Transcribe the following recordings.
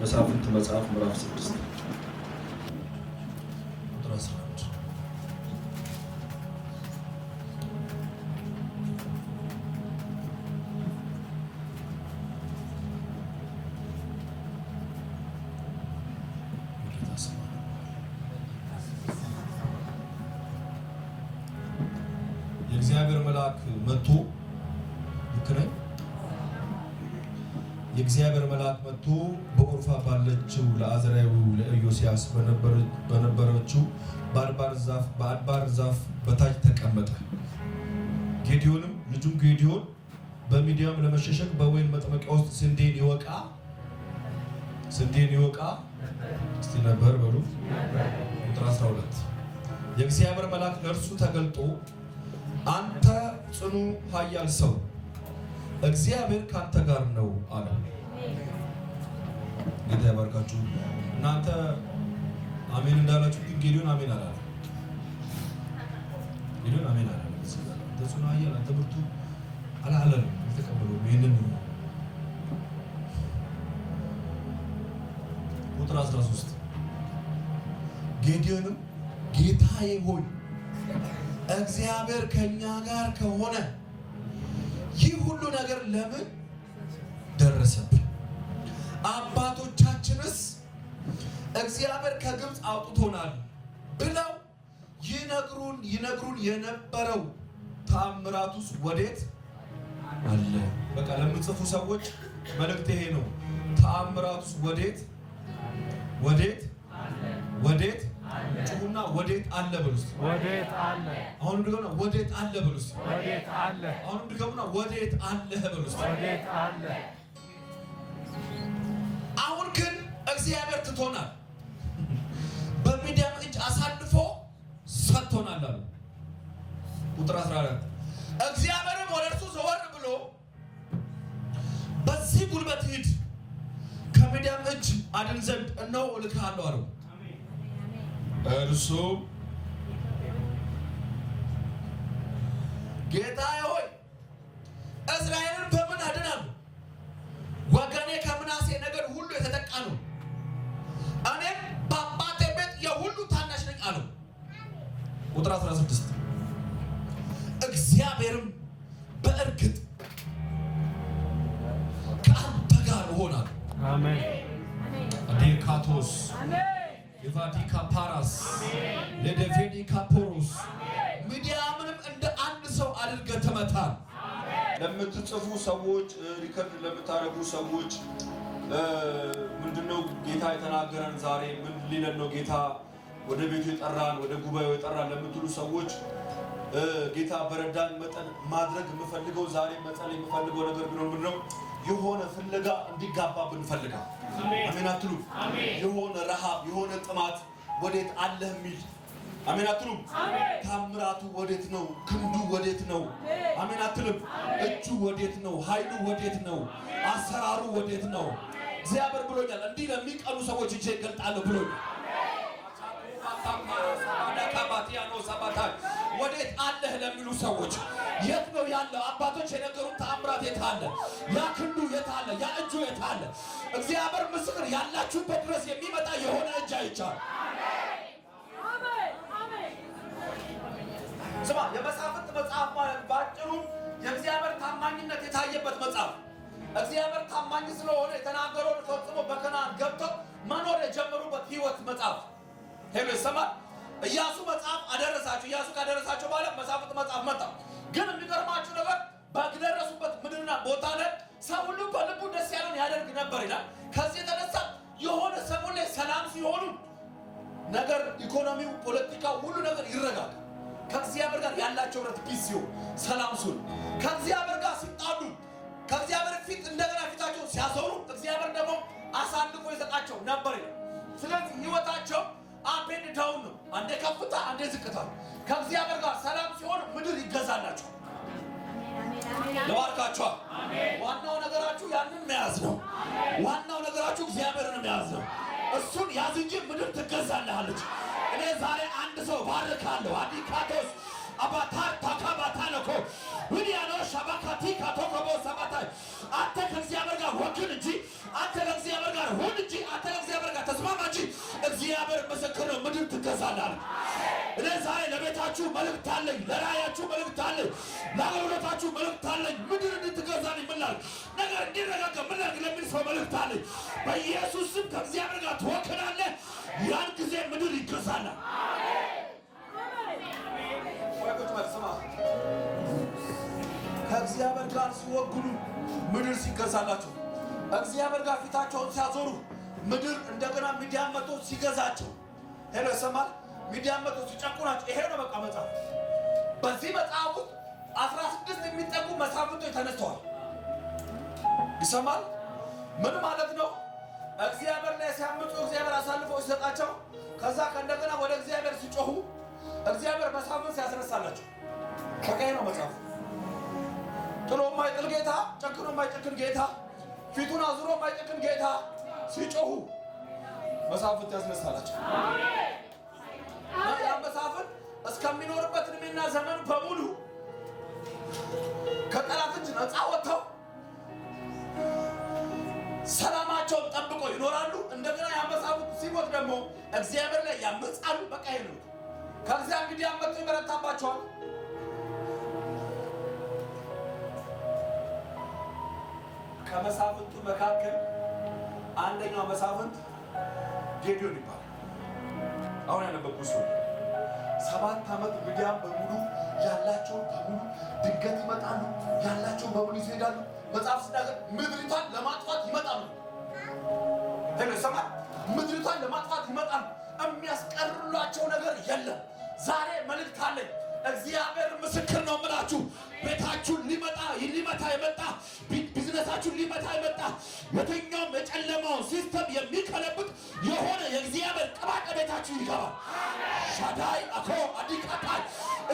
መሳፍንት መጽሐፍ ምዕራፍ 6 ቁጥር 11 የእግዚአብሔር መልአክ መጥቶ ይከራይ የእግዚአብሔር መልአክ መጥቶ በኦርፋ ባለችው ለአዝራዊው ለኢዮስያስ በነበረችው በአድባር ዛፍ በታች ተቀመጠ። ጌዲዮንም ልጁም ጌዲዮን በሚዲያም ለመሸሸግ በወይን መጥመቂያ ውስጥ ስንዴን ይወቃ እስቲ ነበር በሉ። ቁጥር 12 የእግዚአብሔር መልአክ ለእርሱ ተገልጦ አንተ ጽኑ ኃያል ሰው እግዚአብሔር ካንተ ጋር ነው አለ። ጌታ ይባርካችሁ። እናንተ አሜን እንዳላችሁ ግን ጌዲዮን አሜን አላለ። ጌዲዮን አሜን አላለ። ጽኑ ኃያል አንተ ብርቱ አላለም። የተቀበለው ይሄንን ቁጥር 13 ጌዲዮንም ጌታዬ ሆይ እግዚአብሔር ከኛ ጋር ከሆነ ይህ ሁሉ ነገር ለምን ደረሰብን? አባቶቻችንስ እግዚአብሔር ከግብፅ አውጥቶናል ብለው ይነግሩን የነበረው ተአምራቱስ ወዴት አለ? በቃ ለምትጽፉ ሰዎች መልእክት ይሄ ነው። ተአምራቱስ ወዴት ጩሁና ወዴት አለ በሉስ። ወዴት አለ? አሁን እንደገና ወዴት አለ በሉስ። ወዴት አለ? አሁን እንደገና ወዴት አለ በሉስ። ወዴት አለ? አሁን ግን እግዚአብሔር ትቶናል፣ በሚዲያም እጅ አሳልፎ ሰጥቶናል አሉ። ቁጥር 14 እግዚአብሔርም ወደ እርሱ ዘወር ብሎ በዚህ ጉልበት ሂድ፣ ከሚዲያም እጅ አድን ዘንድ እነሆ እልክሃለሁ አለው። እርሱም ጌታዬ ሆይ እስራኤልን በምን አድናለሁ? ወገኔ ከምናሴ ነገድ ሁሉ የተጠቃ ነው፣ እኔም በአባቴ ቤት የሁሉ ታናሽ ነኝ አለው። ቁጥር 16 እግዚአብሔርም በእርግጥ ከአንተ ጋር እሆናለሁ። አሜን። ዴካቶስ የቫቲካ ፓራስ ለደቬኒካ ፖሮስ ሚዲያምንም እንደ አንድ ሰው አድርገህ ትመታል። ለምትጽፉ ሰዎች ሪከርድ ለምታደርጉ ሰዎች ምንድነው ጌታ የተናገረን ዛሬ? ምን ሊለን ነው ጌታ ወደ ቤቱ የጠራን ወደ ጉባኤው የጠራን ለምትሉ ሰዎች ጌታ በረዳን መጠን ማድረግ የምፈልገው ዛሬ መጸለይ የምፈልገው ነገር ቢኖር ምንድነው? የሆነ ፍለጋ እንዲጋባብን እንፈልጋለን። አሜን አትሉ? የሆነ ረሃብ የሆነ ጥማት ወዴት አለህ የሚል አሜን አትሉም? ታምራቱ ወዴት ነው? ክንዱ ወዴት ነው? አሜን አትልም? እጁ ወዴት ነው? ኃይሉ ወዴት ነው? አሰራሩ ወዴት ነው? እግዚአብሔር ብሎኛል፣ እንዲህ ለሚቀኑ ሰዎች እጄ እገልጣለሁ ብሎኛል። ወዴት አለህ ለሚሉ ሰዎች የት ነው ያለው? አባቶች የነገሩት ተአምራት የት አለ? ያ ክንዱ የት አለ? ያ እጁ የት አለ? እግዚአብሔር ምስክር ያላችሁበት ድረስ የሚመጣ የሆነ እጅ አይቻል። ስማ፣ የመሳፍንት መጽሐፍ ማለት ባጭሩ የእግዚአብሔር ታማኝነት የታየበት መጽሐፍ። እግዚአብሔር ታማኝ ስለሆነ የተናገረውን ፈጽሞ በከነዓን ገብተው መኖር የጀመሩበት ህይወት መጽሐፍ ሄሎ ይሰማል። ኢያሱ መጽሐፍ አደረሳቸው። ኢያሱ ካደረሳቸው በኋላ መሳፍንት መጽሐፍ መጣ። ግን የሚገርማችሁ ነገር በደረሱበት ምድርና ቦታ ላይ ሰው ሁሉ በልቡ ደስ ያለውን ያደርግ ነበር ይላል። ከዚህ የተነሳ የሆነ ሰሞን ላይ ሰላም ሲሆኑ ነገር ኢኮኖሚው፣ ፖለቲካው ሁሉ ነገር ይረጋጋል። ከእግዚአብሔር ጋር ያላቸው ረት ፒስ ሲሆን ሰላም ሲሆን ከእግዚአብሔር ጋር ሲጣሉ ከእግዚአብሔር ፊት እንደገና ፊታቸው ሲያዞሩ እግዚአብሔር ደግሞ አሳልፎ ይሰጣቸው ነበር ይላል። ስለዚህ ህይወታቸው አፔንድ ዳውን ነው። አንዴ ከፍታ አንዴ ዝቅታ ነው። ከእግዚአብሔር ጋር ሰላም ሲሆን ምድር ይገዛላችሁ። ለባርካችሁ። ዋናው ነገራችሁ ያንን መያዝ ነው። ዋናው ነገራችሁ እግዚአብሔርን መያዝ ነው። እሱን ያዝ እንጂ ምድር ትገዛልሃለች። እኔ ዛሬ አንድ ሰው ባርካለሁ። አዲካቶስ አባታር ታካባታለኮ ወዲያኖ ሻባካቲ ካቶኮቦ ሰባታ አንተ ከእግዚአብሔር ጋር ወግን እንጂ አንተ ከእግዚአብሔር ጋር ሁን እንጂ ይገዛላል። እኔ ዛሬ ለቤታችሁ መልእክት አለኝ፣ ለራእያችሁ መልእክት አለኝ፣ ለአገልግሎታችሁ መልእክት አለኝ። ምድር እንድትገዛልኝ ምን ላድርግ፣ ነገር እንዲረጋጋ ምን ላድርግ ለሚል ሰው መልእክት አለኝ። በኢየሱስ ስም ከእግዚአብሔር ጋር ትወክላለህ። ያን ጊዜ ምድር ይገዛላል። ከእግዚአብሔር ጋር ሲወግኑ ምድር ሲገዛላቸው፣ እግዚአብሔር ጋር ፊታቸውን ሲያዞሩ ምድር እንደገና ሚዲያን መጥቶ ሲገዛቸው ሄሎ ይሰማል። ሚዲያን መጥቶ ሲጨቁናቸው ይሄ ነው በቃ መጽሐፍ። በዚህ መጽሐፍ ውስጥ 16 የሚጠጉ መሳፍንቶች ተነስተዋል። ይሰማል። ምን ማለት ነው? እግዚአብሔር ላይ ሲያምፁ እግዚአብሔር አሳልፎ ሲሰጣቸው፣ ከዛ ከእንደገና ወደ እግዚአብሔር ሲጮሁ እግዚአብሔር መሳፍንት ሲያስነሳላቸው በቃ ይሄ ነው መጽሐፍ። ጥሎ የማይጥል ጌታ፣ ጨክኖ የማይጨክን ጌታ፣ ፊቱን አዙሮ የማይጨክን ጌታ ሲጮሁ መሳፍንት ያስነሳላቸው። ያ መሳፍንት እስከሚኖርበት እድሜና ዘመን በሙሉ ከጠላት እጅ ነፃ ወጥተው ሰላማቸውን ጠብቆ ይኖራሉ። እንደገና ያ መሳፍንት ሲሞት ደግሞ እግዚአብሔር ላይ ያመጻሉ። በቃ ይሄ ነው። ከዚያ እንግዲህ ያመጡ ይበረታባቸዋል። ከመሳፍንቱ መካከል አንደኛው መሳፍንት ጌዲዮን ይባላል። አሁን ያነበብኩት ሰው 7 ዓመት ሚዲያን በሙሉ ያላቸውን በሙሉ ድንገት ይመጣሉ፣ ያላቸውን በሙሉ ይሄዳሉ። መጽሐፍ ሲናገር ምድሪቷን ለማጥፋት ይመጣሉ። ተነሰማ ምድሪቷን ለማጥፋት ይመጣሉ። የሚያስቀርሏቸው ነገር የለም። ዛሬ መልእክት አለኝ። እግዚአብሔር ምስክር ነው የምላችሁ። ቤታችሁን ሊመታ የመጣ ቢዝነሳችሁን ሊመታ የመጣ የትኛውም የጨለማውን ሲስተም የሚከለብጥ የሆነ የእግዚአብሔር ቅባት ቤታችሁ ይገባል። ሻዳይ አኮ አዲቃጣል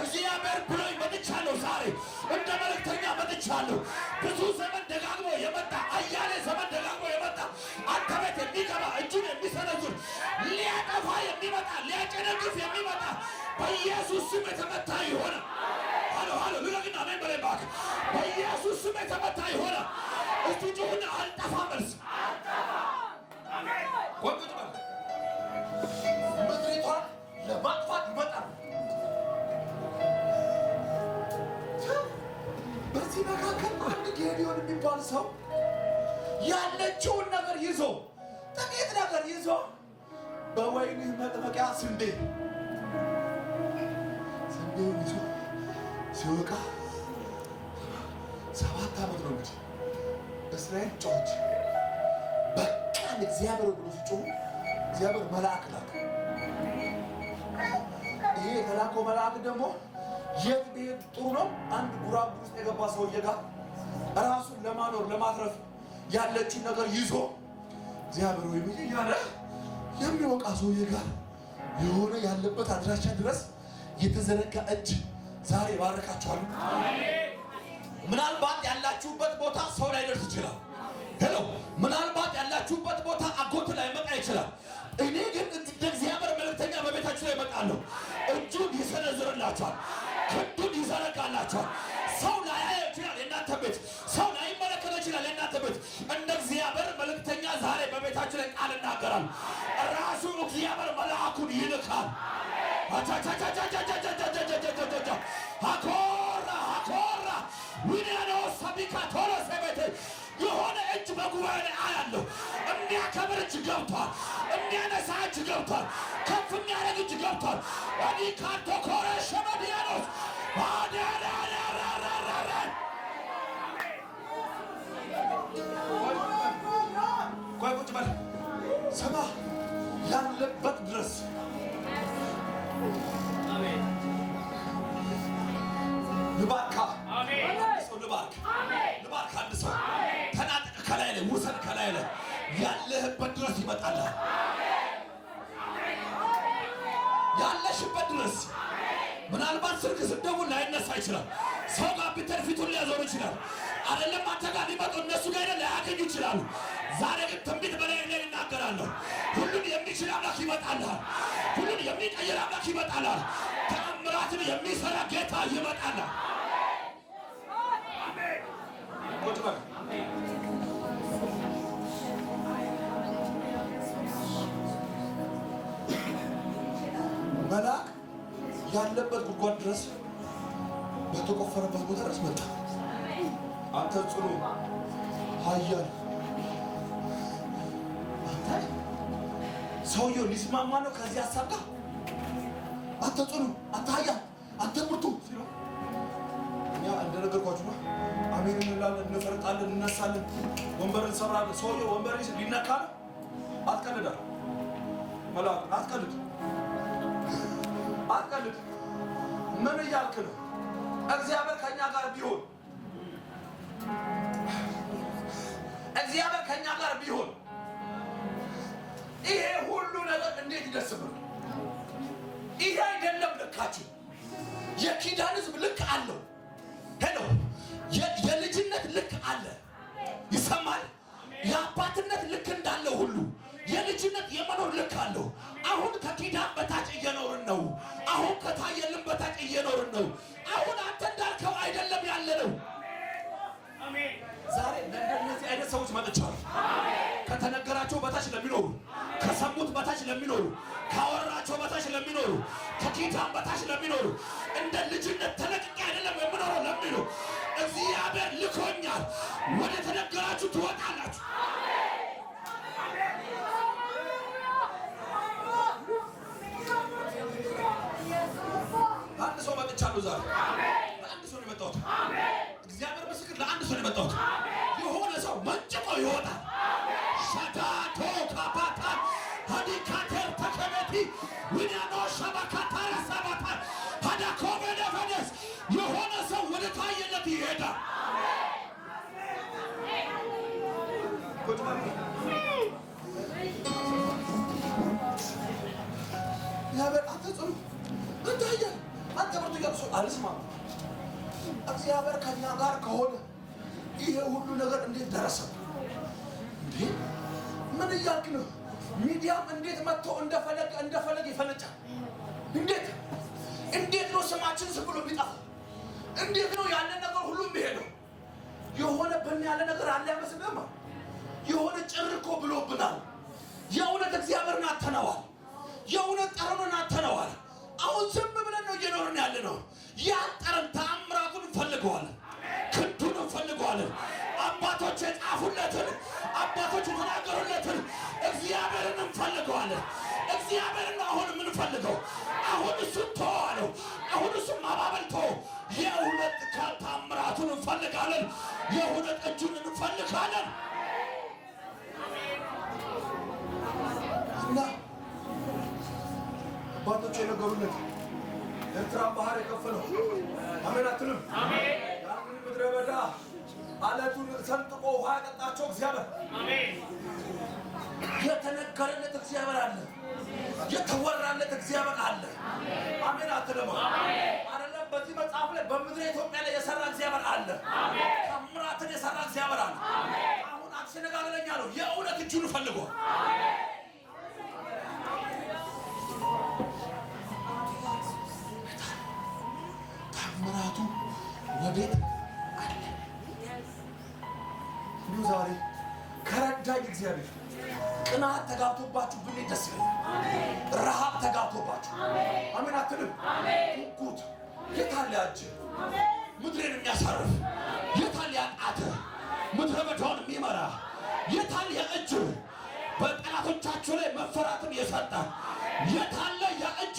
እግዚአብሔር ብሎኝ መጥቻለሁ። ዛሬ እንደ መልእክተኛ መጥቻለሁ። ብዙ ዘመን ደጋግሞ የመጣ አያሌ ዘመን ደጋግሞ የመጣ አንተ ቤት የሚገባ እጁን የሚሰነዝር ሊያጠፋ የሚመጣ ሊያጨነግፍ የሚመጣ በኢየሱስ ስም የተመታ ይሆነ። ሃሎ ልረግና አሜን በላይ ባክ። በኢየሱስ ስም የተመታ ይሆነ። እስቲ ጩሁና አልጠፋ መልስ ወንቁት በል። ምድሪቷን ለማጥፋት ይመጣል። በዚህ መካከል አንድ ጌዲዮን የሚባል ሰው ያለችውን ነገር ይዞ ጥቂት ነገር ይዞ በወይን መጥመቂያ ስንዴውን ይዞ ሲወቃ 7 ዓመት ነው እንግዲህ እስራኤል ጮኸች። በቃል እግዚአብሔር ብሎ ሲጮሁ እግዚአብሔር መልአክ ላከ። ይሄ የተላከው መልአክ ደግሞ የት ብሄድ ጥሩ ነው? አንድ ጉራጉር ውስጥ የገባ ሰውዬ ጋር ራሱን ለማኖር ለማትረፍ ያለችን ነገር ይዞ እግዚአብሔር ወይ ምን ያለ የሚወቃ ሰውዬ ጋር የሆነ ያለበት አድራሻ ድረስ የተዘረጋ እጅ ዛሬ ባረካችኋል። ምናልባት ያላችሁበት ቦታ ሰው ላይ ደርስ ይችላል። ሄሎ ምናልባት ያላችሁበት ቦታ አጎት ላይ መጣ ይችላል። እኔ ግን እንደ እግዚአብሔር መልእክተኛ በቤታችሁ ላይ እመጣለሁ። እጁን ይሰነዝርላችኋል፣ ክንዱን ይዘረጋላችኋል። ሰው ላያየው ይችላል የእናንተ ቤት፣ ሰው ላይመለከተው ይችላል የእናንተ ቤት። እንደ እግዚአብሔር መልእክተኛ ዛሬ በቤታችሁ ላይ ቃል እናገራል። ራሱ እግዚአብሔር መልአኩን ይልካል። ሀኮራ ዊናኖ ሰቢካ ቶሎ ሰቤቴ የሆነ እጅ በጉባኤ ላይ አያለሁ። የሚያከብር እጅ ገብቷል። የሚያነሳ እጅ ገብቷል። ከፍ የሚያደርግ እጅ ገብቷል። ዲካቶ ኮረ ሸመዲያኖስ ቆይ ቁጭ በል ሰማ ያለበት ድረስ ልባርካ ልባርካ አንድ ሰው ተናጥቅ ከላይ ላይ ውሰድ ከላይ ላይ ያለህበት ድረስ ይመጣልሃል። ያለሽበት ድረስ ምናልባት ስልክ ስደውል ላይነሳ ይችላል። ሰው ጋር ብትሄድ ፊቱን ሊያዞር ይችላል። አይደለም አንተ ጋር ሊመጡ እነሱ ጋር ሄደህ ላያገኙ ይችላሉ። ዛሬ ግን ትንቢት በላይ ላይ እናገራለሁ። ሁሉን የሚችል አምላክ ይመጣልሃል። ሁሉን የሚቀይር አምላክ ይመጣልሃል። ተአምራትን የሚሰራ ጌታ ይመጣልሃል። ያለበት ጉድጓድ ድረስ በተቆፈረበት ቦታ ድረስ መጣ። አንተ ጽኑ ኃያል አንተ ሰውየው ሊስማማ ነው ከዚህ ሀሳብ ጋር። አንተ ጽኑ፣ አንተ ኃያል፣ አንተ ብርቱ ሲለው እኛ እንደነገርኳችሁ ነው። አሜን እንላለን፣ እንፈርጣለን፣ እንነሳለን፣ ወንበር እንሰብራለን። ሰውየው ወንበር ሊነካ ነው። አትቀልዳ መልአክ አትቀልድ፣ አትቀልድ። ምን እያልክ ነው? እግዚአብሔር ከኛ ጋር ቢሆን እግዚአብሔር ከኛ ጋር ቢሆን ይሄ ሁሉ ነገር እንዴት ይደርስብናል? ይሄ አይደለም ልካችን። የኪዳን ሕዝብ ልክ አለው። ሄሎ የልጅነት ልክ አለ። ይሰማል። የአባትነት ልክ እንዳለው ሁሉ የልጅነት የመኖር ልክ አለው። አሁን ከኪዳን በታች እየኖርን ነው። አሁን ከታየልን በታች እየኖርን ነው። አሁን አንተ እንዳልከው አይደለም ያለ ነው። ዛሬ ለእነዚህ አይነት ሰዎች መጥቻለሁ። ከተነገራቸው በታች ለሚኖሩ፣ ከሰሙት በታች ለሚኖሩ፣ ካወራቸው በታች ለሚኖሩ፣ ከኪዳን በታች ለሚኖሩ፣ እንደ ልጅነት ተለቅቄ አይደለም የምኖረው ለሚሉ እግዚአብሔር ልኮኛል። ወደ ተነገራችሁ ትወጣላችሁ። አንድ ሰው መጥቻለሁ ዛሬ። ለአንድ ሰው ነው የመጣሁት። እግዚአብሔር ምስክር፣ ለአንድ ሰው ነው የመጣሁት። የሆነ ሰው መንጭቆ ይወጣል። ሻዳቶ ካባታ ሀዲካቴር ተከበቲ ዊናኖ ሸባካታ ረሳባታ ሀዳኮበደ ፈደስ የሆነ ሰው ወደ ታየለት ይሄዳል። እግዚአብሔር አንተ ጽኑ፣ አንተ ኃያል፣ አንተ ብርቱ እያልኩ አልስማማም። እግዚአብሔር ከኛ ጋር ከሆነ ይሄ ሁሉ ነገር እንዴት ደረሰ? እንዴ ምን እያልክ ነው? ሚዲያም እንዴት መጥቶ እንደፈለገ ይፈነጫል? እንዴት ነው ስማችን ዝም ብሎ ቢጠፋ? እንዴት ነው ያለን ነገር ሁሉ የሚሄደው? የሆነ በእኛ ያለ ነገር አለ አይመስልም? የሆነ ጭር እኮ ብሎብናል። የእውነት እግዚአብሔርን አተነዋል። የእውነት ጠረኑን አተነዋል። አሁን ዝም ብለን ነው እየኖርን ያለ ነው። ያን ጠረን ተአምራቱን እንፈልገዋለን፣ ክንዱን እንፈልገዋለን። አባቶች የጻፉለትን፣ አባቶች የተናገሩለትን እግዚአብሔርን እንፈልገዋለን። እግዚአብሔርን አሁን የምንፈልገው አሁን እሱን ተዋለው። አሁን እሱን ማባበል ተወው። የእውነት ተአምራቱን እንፈልጋለን። የእውነት እጁን እንፈልጋለን። እና አባቶች የነገሩለት ኤርትራን ባህር የከፈለው አሜን አትልም? ያንን ምድረ በዳ አለቱን ሰንጥቆ ውሃ ያጠጣቸው እግዚአብሔር። የተነገረለት እግዚአብሔር አለ። የተወራለት እግዚአብሔር አለ። አሜን አትልም? አይደለም? በዚህ መጽሐፍ ላይ በምድረ ኢትዮጵያ ላይ የሰራ እግዚአብሔር አለ። ተአምራትን የሰራ እግዚአብሔር አለ። አሁን አትሸነጋገለኛ ነው። የእውነት እጁን ፈልጎ ተአምራቱ ወዴት አለ? እንዲሁ ዛሬ ከረዳኝ እግዚአብሔር ቅናት ተጋብቶባችሁ ብኔ ደስ ይለኛል። ረሃብ ተጋብቶባችሁ አሜን አትልም? ጉጉት የታለ ያንቺ ምድሬን የሚያሳርፍ የታለ ያንአተ ምድረ በዳውን የሚመራ የታለ የእጅ በጠላቶቻችሁ ላይ መፈራትን የሰጠ የታለ የእጅ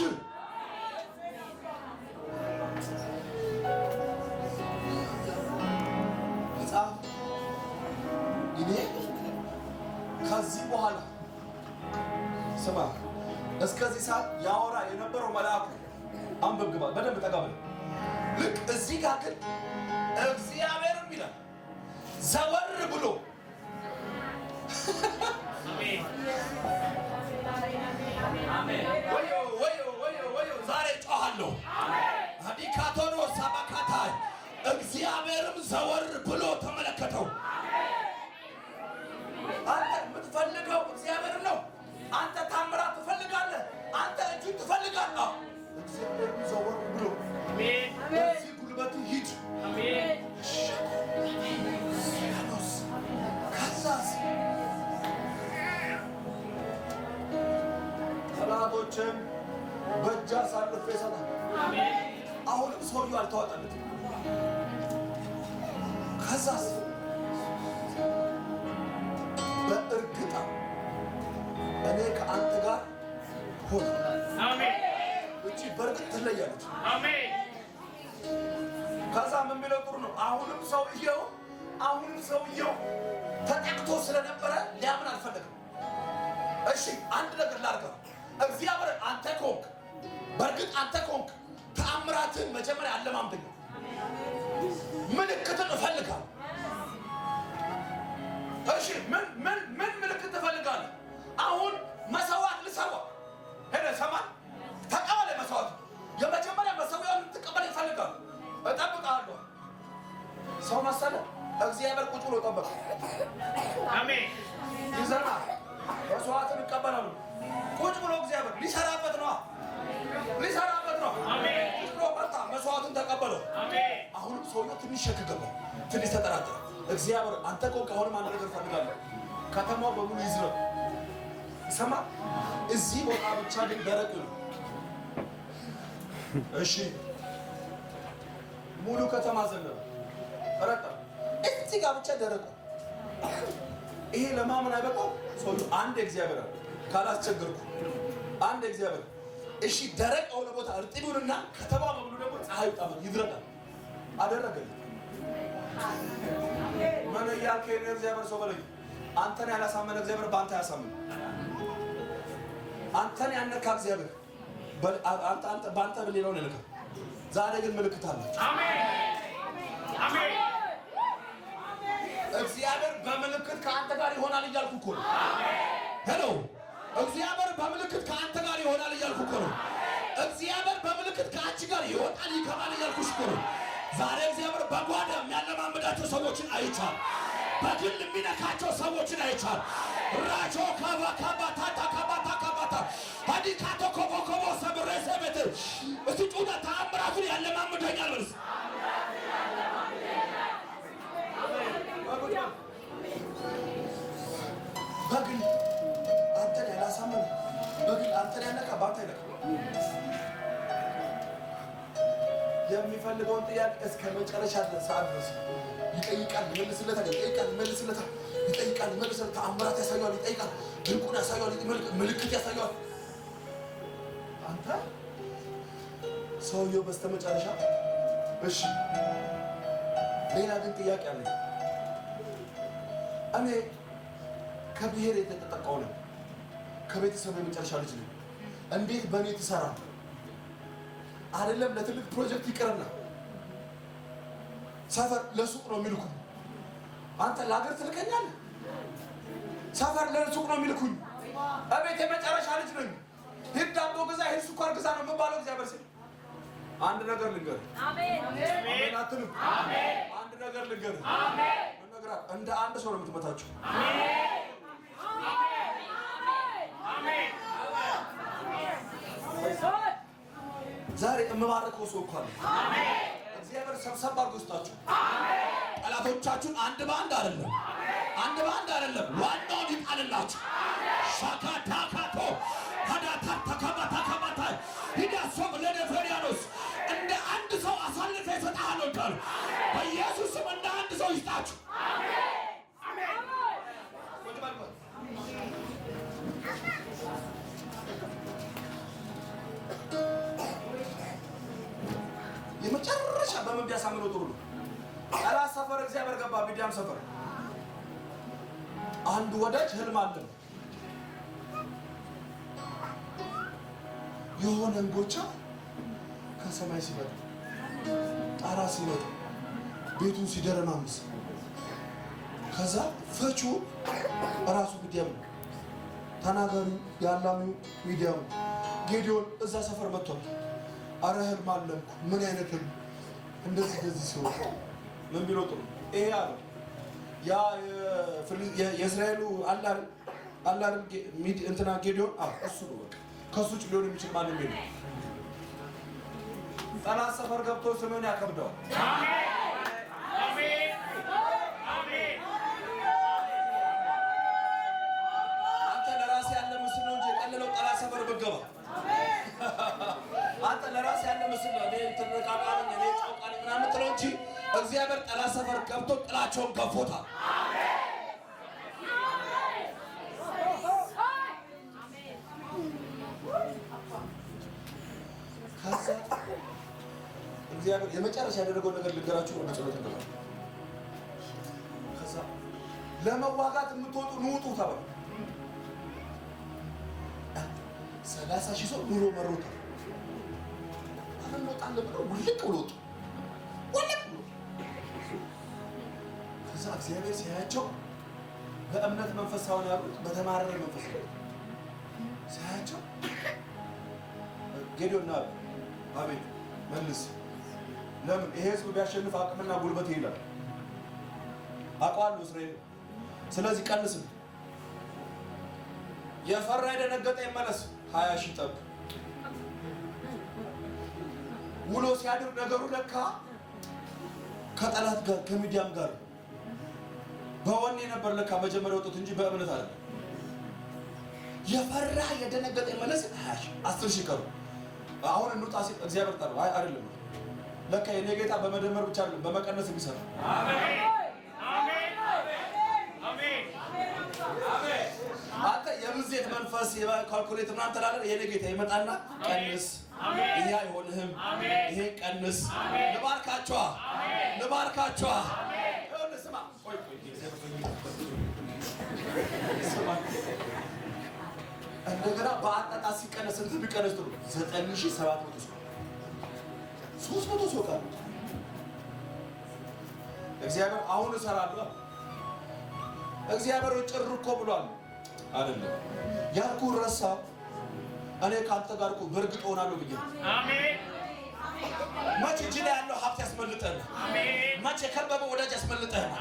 መጽሐፍ እኔ ከዚህ በኋላ ስማ፣ እስከዚህ ሰዓት ያወራ የነበረው መልአኩ አንብብ ግባ፣ በደንብ ተቀበል። ልክ እዚህ ጋር ግን እግዚአብሔርም ይላል ዘወር ብሎ ወዮ ዛሬ ጮሃለሁ። አዲካቶኖ ሳባካታ እግዚአብሔርም ዘወር ብሎ ተመለከተው። አንተ የምትፈልገው እግዚአብሔር ነው። አንተ ታምራት ትፈልጋለህ። አንተ እጁን ትፈልጋለህ። እግዚአብሔር ዘወር ብሎ በዚህ ጉልበት ሂድ። ከዛስ ጠላቶችም በእጅ አሳልፌ እሰጣለሁ። አሁንም ሰውየው አልተዋጠለትም። ከዛስ በእርግጥ እኔ ከአንተ ጋር ሆነ። እቺ በእርግጥ ትለያለች። ከዛ ምን ቢለው ጥሩ ነው? አሁንም ሰውየው ተጠቅቶ ስለነበረ ሊያምን አልፈለግም። እሺ አንድ ነገር ላድርገው። እግዚአብሔር አንተ ኮንክ፣ በእርግጥ አንተ ኮንክ፣ ተአምራትን መጀመሪያ አለማምደኝ፣ ምልክትን እፈልጋለሁ። እሺ ምን ምልክት ትፈልጋለህ? አሁን መሰዋት ልሰዋ ሄደህ ሰማን ተቀበለ። መሰዋት የመጀመሪያ መሰዊያውን ትቀበል ይፈልጋል። እጠብቅሃለሁ። ሰው መሰለ እግዚአብሔር ቁጭ ብሎ ጠበቀ። አሜን። ይዘናል። መስዋዕትን ይቀበላሉ። ቁጭ ብሎ እግዚአብሔር ሊሰራበት ነው። አሜን። ቁጭ ብሎ መጣ። መስዋዕትን ተቀበለው። አሜን። አሁንም ሰውየው ትንሽ ሸክ ገባ፣ ትንሽ ተጠራጠረ። እግዚአብሔር አንተ እኮ ከአሁንም አንድ ነገር ፈልጋለሁ። ከተማው በሙሉ ይዝረብ ይሰማ። እዚህ ቦታ ብቻ ግን ደረቅ ነው። እሺ ሙሉ ከተማ ዘነበ፣ ረጣ። እዚህ ጋር ብቻ ደረቀ። ይሄ ለማመን አይበቃው። ሰውየው አንድ እግዚአብሔር ካላስቸገርኩ አንድ እግዚአብሔር እሺ፣ ደረቅ የሆነ ቦታ እርጥቡንና ከተማ በሙሉ ደግሞ ፀሐይ ጣመ ይድረቃል። አደረገልን። ምን እያልከኝ ነው? እግዚአብሔር ሰው በለኝ። አንተን ያላሳመነ እግዚአብሔር በአንተ ያሳምን። አንተን ያነካ እግዚአብሔር በአንተ በሌላው ነው። ዛሬ ግን ምልክት አለ። አሜን። እግዚአብሔር በምልክት ከአንተ ጋር ይሆናል እያልኩ እኮ ነው። ሄሎ፣ እግዚአብሔር በምልክት ከአንተ ጋር ይሆናል እያልኩ እኮ ነው። እግዚአብሔር በምልክት ከአንቺ ጋር ይወጣል ይገባል እያልኩሽ እኮ ነው። ዛሬ እግዚአብሔር በጓዳ የሚያለማምዳቸው ሰዎችን አይቻል፣ በግል የሚነካቸው ሰዎችን አይቻል። ራቾ ካባካባታ ካባታ አዲካቶ ኮቦኮቦ ሰብሬ ሰበት እስቲ ጩዳ ተአምራቱን ያለማምደኛል በልስ በግል አንተን ያላሳመነ በግል አንተን ያነካ ባንተ ይነካ። የሚፈልገውን ጥያቄ እስከ መጨረሻ ሰዓት ድረስ ይጠይቃል፣ ይመልስለታል። ተአምራት ያሳየዋል፣ ይጠይቃል፣ ድንቁን ያሳየዋል፣ ምልክት ያሳየዋል። አንተ ሰውየው በስተመጨረሻ እሺ፣ ሌላ ግን ጥያቄ አለኝ። እኔ ከብሔር የተጠቃው ነኝ፣ ከቤተሰብ የመጨረሻ ልጅ ነኝ። እንዴት በእኔ ትሰራ? አይደለም ለትልቅ ፕሮጀክት ይቅርና ሰፈር ለሱቅ ነው የሚልኩኝ። አንተ ለሀገር ትልከኛለህ? ሰፈር ለሱቅ ነው የሚልኩኝ። እቤት የመጨረሻ ልጅ ነኝ። ሂድ ዳቦ ግዛ፣ ሂድ ስኳር ግዛ ነው የምባለው። እግዚአብሔር ሲል አንድ ነገር ልንገርህ። አሜን አትልም? አንድ ነገር ልንገርህ። እንደ አንድ ሰው ነው የምትመታቸው። ዛሬ የምባረከው ሰው እኮ አለ። እግዚአብሔር ሰብሰብ አድርጎ ይስጣችሁ። ጠላቶቻችሁን አንድ በአንድ አይደለም ዋናውን ይጣልላችሁ። ሻካታካቶ ሀዳታተከባታከባታ ሂዳሶም ለደፈሪያኖስ እንደ አንድ ሰው አሳልፈ ይሰጣል ወጣሉ። በኢየሱስ ስም እንደ አንድ ሰው ይስጣችሁ። የመጨረሻ በምን ቢያሳምነው ጥሩ ነው? ጠላት ሰፈር እግዚአብሔር ገባ። ሚዲያም ሰፈር አንድ ወዳጅ ህልም አለ። የሆነ እንጎቻ ከሰማይ ሲመጣ ጣራ ሲመጣ ቤቱን ሲደረማምስ ከዛ ፈቹ ራሱ ሚዲያም ነው፣ ተናጋሪው ያላሚው ሚዲያም ጌዲዮን እዛ ሰፈር መጥቷል። አረ ህልም አለምኩ። ምን አይነት ህልም? እንደዚህ ሲሆን ምን ቢለው ጥሩ ይሄ አለ ያ የእስራኤሉ አላር እንትና ጌዲዮን እሱ ነው። በቃ ከሱ ውጭ ሊሆን የሚችል ማንም የለም። ጠላት ሰፈር ገብቶ ስምን ያከብደዋል። አንተ ለራስህ ያለ ምስል ነው እንጂ የቀለለው ጠላት ሰፈር ብትገባ እግዚአብሔር ጠላት ሰፈር ገብቶ ጥላቸውን ገፎታል። ከዛ እግዚአብሔር የመጨረሻ ያደረገው ነገር ልንገራችሁ ነው። በጸሎት ነው። ከዛ ለመዋጋት የምትወጡ ንውጡ ተባለ። 30,000 ሰው ኑሮ መሮታል። አሁን ወጣን ብለው ውልቅ ብሎ ወጡ። ከዛ እግዚአብሔር ሲያያቸው በእምነት መንፈስ ሳይሆን ያሉት በተማረረ መንፈስ ነው ሲያያቸው ጌዲዮን አቤት መልስ ለምን ይሄ ህዝብ ቢያሸንፍ አቅምና ጉልበት ይላል አቋሉ እስራኤል ስለዚህ ቀንስ የፈራ የደነገጠ ይመለስ 20,000 ጠብ ውሎ ሲያድር ነገሩ ለካ ከጠላት ጋር ከሚዲያም ጋር በወኔ ነበር ለካ መጀመሪያ ወጡት እንጂ በእምነት አይደለም። የፈራ የደነገጠ ይመለስ 20,000 10,000 ቀሩ። አሁን እንውጣ ሲል እግዚአብሔር ጠራ። አይ አይደለም ለካ የኔ ጌታ በመደመር ብቻ አይደለም በመቀነስ የሚሰራ። አሜን አሜን አሜን አሜን። አንተ የብዜት መንፈስ የካልኩሌት ምናምን ተላለ የኔ ጌታ ይመጣና ቀንስ ይሄ አይሆንህም ይሄ ቀንስ ልባርካቸዋ ልባርካቸዋ ስማ ቆይ ስማ እንደገና በአጣጣ ሲቀነስ እንት ቢቀነስ ጥሩ 9,700 ሰው 300 ሰው ቀረ። እግዚአብሔር አሁን እሰራለሁ እግዚአብሔር ጭር እኮ ብሏል አይደለም ያልኩህ ረሳ እኔ ካንተ ጋር እኮ በእርግጥ ሆናለሁ ብዬ አሜን። መቼ እጅ ላይ ያለው ሀብት ያስመልጠህና መቼ የከበበ ወዳጅ ያስመልጠህና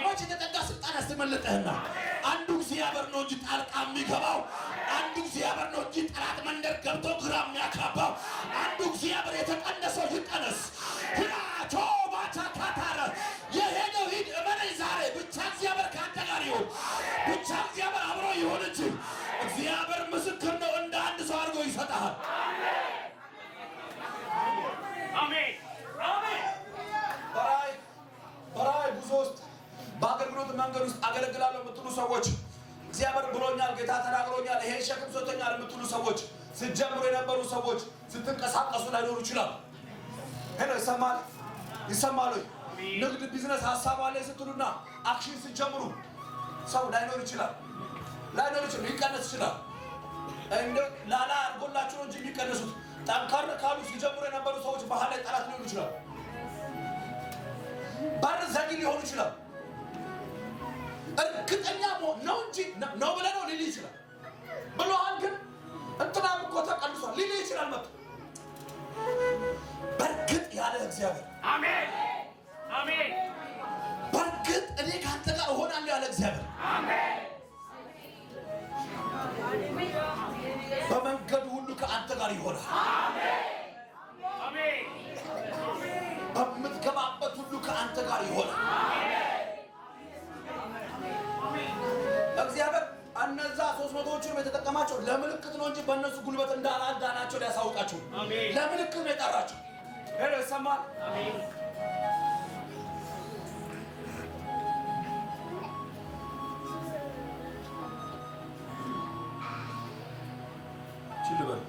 መቼ የተጠጋ ስልጣን ያስመልጠህና አንዱ እግዚአብሔር ነው እንጂ ጣልቃ የሚገባው አንዱ እግዚአብሔር ነው እንጂ ጠላት መንደር ገብቶ ግራ የሚያካባው አንዱ እግዚአብሔር የተቀነሰው ይቀነስ ፍራቾ ባቻካታረ የሄደው ሂድ እመነኝ ዛሬ ብቻ እግዚአብሔር ካንተ ጋር ይሁን ብቻ እግዚአብሔር አብሮ ይሁን እንጂ እግዚአብሔር ምስክር ነው እንደ አንድ ሰው አድርጎ ይሰጣል። አሜን አሜን። በራይ ጉዞ ውስጥ በአገልግሎት መንገድ ውስጥ አገለግላለሁ የምትሉ ሰዎች እግዚአብሔር ብሎኛል ጌታ ተናግሮኛል ይሄ ሸክም ሰጥቶኛል የምትሉ ሰዎች ስትጀምሩ የነበሩ ሰዎች ስትንቀሳቀሱ ላይኖሩ ይችላል። ሄሎ ይሰማል። ንግድ ቢዝነስ ሀሳብ አለ ስትሉና አክሽን ስትጀምሩ ሰው ላይኖር ይችላል ሊቀነስ ይችላል። እንደው ላላ አድርጎላችሁ ነው እንጂ የሚቀነሱት ጠንካራ ካሉ ሲጀምሩ የነበሩ ሰዎች ባህል ላይ ጠላት ሊሆኑ ይችላል። በር ዘጊ ሊሆኑ ይችላል። እርግጠኛ ነው እንጂ ነው ብለህ ነው ሊል ይችላል ብሎሃል። ግን እንትናም እኮ ተቀንሷል ሊል ይችላል። መጥቶ በርግጥ ያለ እግዚአብሔር አሜን አሜን። በርግጥ እኔ ካንተ ጋር እሆናለሁ ያለ እግዚአብሔር አሜን። በመንገዱ ሁሉ ከአንተ ጋር ይሆናል አሜን አሜን። በምትገባበት ሁሉ ከአንተ ጋር ይሆናል አሜን። እግዚአብሔር እነዛ 300ዎቹን የተጠቀማቸው ለምልክት ነው እንጂ በእነሱ ጉልበት እንዳላዳናቸው ሊያሳውቃቸው ለምልክት ነው የጠራቸው። ሄሎ ይሰማል። አሜን። ችልበል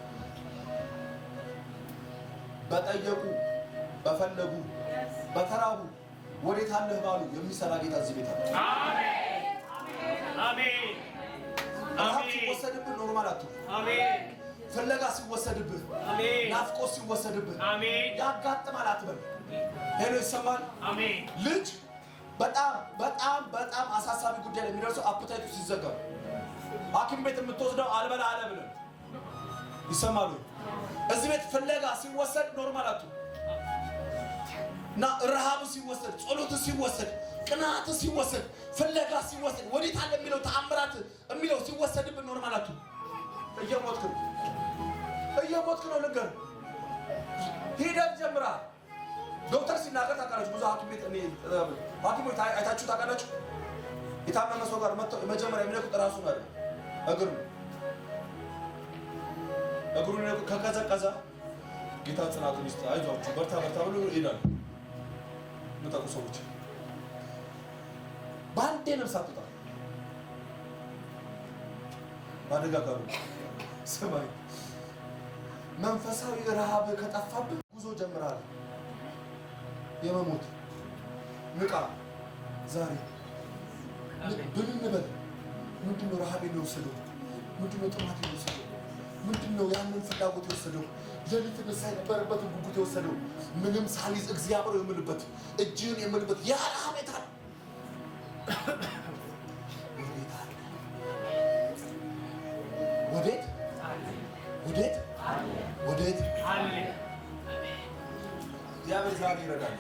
በጠየቁ በፈለጉ በተራቡ ወዴት አለህ ባሉ የሚሰራ ጌታ እዚህ ቤት አለ። አሜን አሜን አሜን። ሲወሰድብህ ኖርማል አትሁን። አሜን። ፍለጋ ሲወሰድብህ አሜን። ናፍቆት ሲወሰድብህ አሜን። ያጋጥማል አትበል። ሄሎ ይሰማል። አሜን። ልጅ በጣም አሳሳቢ ጉዳይ የሚደርሰው አፕታይቱ ሲዘጋ ሐኪም ቤት የምትወስደው አልበላ አለ ብለህ ይሰማሉ። እዚህ ቤት ፍለጋ ሲወሰድ ኖርማል አትሁን እና ረሃቡ ሲወሰድ ጸሎቱ ሲወሰድ ቅናት ሲወሰድ ፍለጋ ሲወሰድ ወዴት አለ የሚለው ተአምራት የሚለው ሲወሰድብን ኖርማል አትሁን። እየሞትክ ነው ልንገር ሂደት ጀምራል። ዶክተር ሲናገር ታውቃላችሁ። ብዙ ሐኪሞች አይታችሁ ታውቃላችሁ። የታመመ ሰው ጋር መጥተው መጀመሪያ የሚነኩት ራሱ ነው እግሩን ከቀዘቀዘ ጌታ ጽናቱን ይስጥ አይዟችሁ በርታ ብሎ ይላል። ምጠቁ ሰዎች ባንዴ ነፍስ አትወጣ ባደጋጋሩ ሰማይ መንፈሳዊ ረሃብ ከጠፋብህ ጉዞ ጀምራል። የመሞት ንቃ ዛሬ ብንንበል ምንድነው ረሃቤን የወሰደው? ምንድነው ጥማቴን የወሰደው? ምንድነው ያንን ፍላጎት የወሰደው? ሌሊት ነሳ የነበረበትን ጉጉት የወሰደው? ምንም ሳሊዝ እግዚአብሔር የምልበት እጅህን የምልበት ያ ረሃብ የት አለ? ወዴት ወዴት ወዴት? እግዚአብሔር ዛሬ ይረዳል።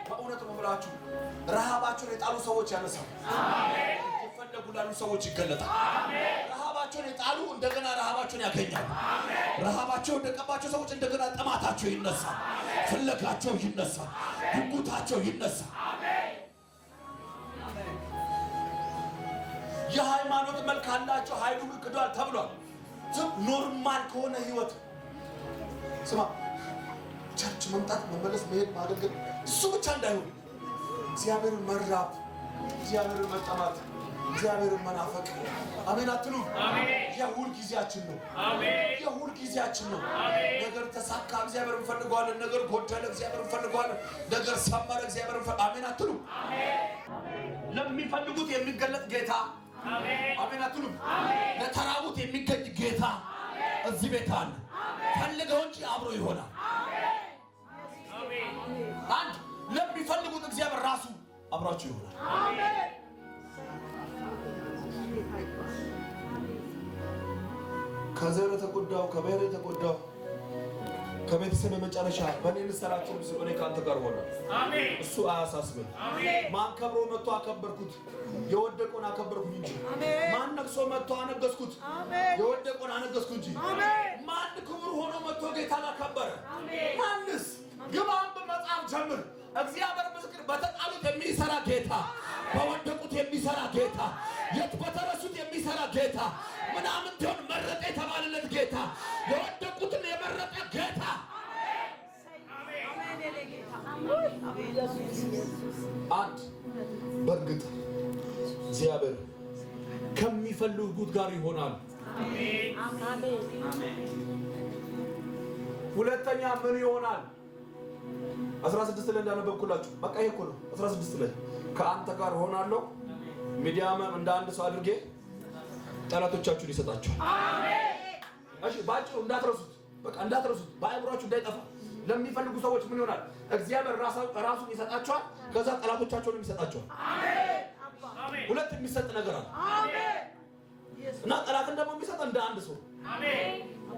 በእውነት ነው ብላችሁ ረሃባቸውን የጣሉ ሰዎች ያነሳሉ። ይፈለጉ ላሉ ሰዎች ይገለጣል። ረሃባቸውን የጣሉ እንደገና ረሃባቸውን ያገኛሉ። ረሃባቸው እንደቀባቸው ሰዎች እንደገና ጥማታቸው ይነሳል። ፍለጋቸው ይነሳል። ጉጉታቸው ይነሳል። የሃይማኖት መልክ አላቸው፣ ኃይሉን ክዷል ተብሏል። ኖርማል ከሆነ ህይወት ስማ፣ ቸርች መምጣት፣ መመለስ፣ መሄድ፣ ማገልገል እሱ ብቻ እንዳይሆን እግዚአብሔርን መራብ፣ እግዚአብሔርን መጠማት፣ እግዚአብሔርን መናፈቅ። አሜን አትሉ? የሁል ጊዜያችን ነው። የሁል ጊዜያችን ነው። ነገር ተሳካ፣ እግዚአብሔር እንፈልገዋለን። ነገር ጎደለ፣ እግዚአብሔር እንፈልገዋለን። ነገር ሰመረ፣ እግዚአብሔር እንፈልገዋለን። አሜን አትሉ? ለሚፈልጉት የሚገለጥ ጌታ አሜን አትሉ? ለተራቡት የሚገኝ ጌታ እዚህ ቤት አለ። ፈልገው እንጂ አብሮ ይሆናል። አንድ ለሚፈልጉት እግዚአብሔር ራሱ አብራችሁ ይሆናል። ከዘር የተጎዳው ከብሔር የተጎዳው ከቤተሰብ የመጨረሻ በእኔ ልሰራችሁ ስለሆነ ከአንተ ጋር ሆነ። እሱ አያሳስብን። ማን ከብሮ መጥቶ አከበርኩት፣ የወደቀውን አከበርኩት እንጂ። ማን ነግሶ መጥቶ አነገስኩት፣ የወደቀውን አነገስኩት እንጂ። ማን ክቡር ሆኖ መጥቶ ጌታን አከበረ? ማንስ? ግባን በመጽሐፍ ጀምር። እግዚአብሔር ምስክር፣ በተጣሉት የሚሰራ ጌታ፣ በወደቁት የሚሰራ ጌታ፣ የት በተረሱት የሚሰራ ጌታ፣ ምናምን ቢሆን መረጠ የተባለለት ጌታ፣ የወደቁትን የመረጠ ጌታ። አንድ በእርግጥ እግዚአብሔር ከሚፈልጉት ጋር ይሆናል። ሁለተኛ ምን ይሆናል? 16 ላይ እንዳነበብኩላችሁ በቃ ይሄ እኮ ነው። 16 ላይ ከአንተ ጋር ሆናለሁ፣ ሚዲያም እንደ አንድ ሰው አድርጌ ጠላቶቻችሁን ይሰጣችኋል። እሺ ባጭሩ እንዳትረሱት፣ በቃ እንዳትረሱት፣ በአእምሯችሁ እንዳይጠፋ። ለሚፈልጉ ሰዎች ምን ይሆናል? እግዚአብሔር ራሱን ይሰጣቸዋል፣ ከዛ ጠላቶቻቸውንም ይሰጣቸዋል። ሁለት የሚሰጥ ነገር አለ እና ጠላትን ደግሞ የሚሰጥ እንደ አንድ ሰው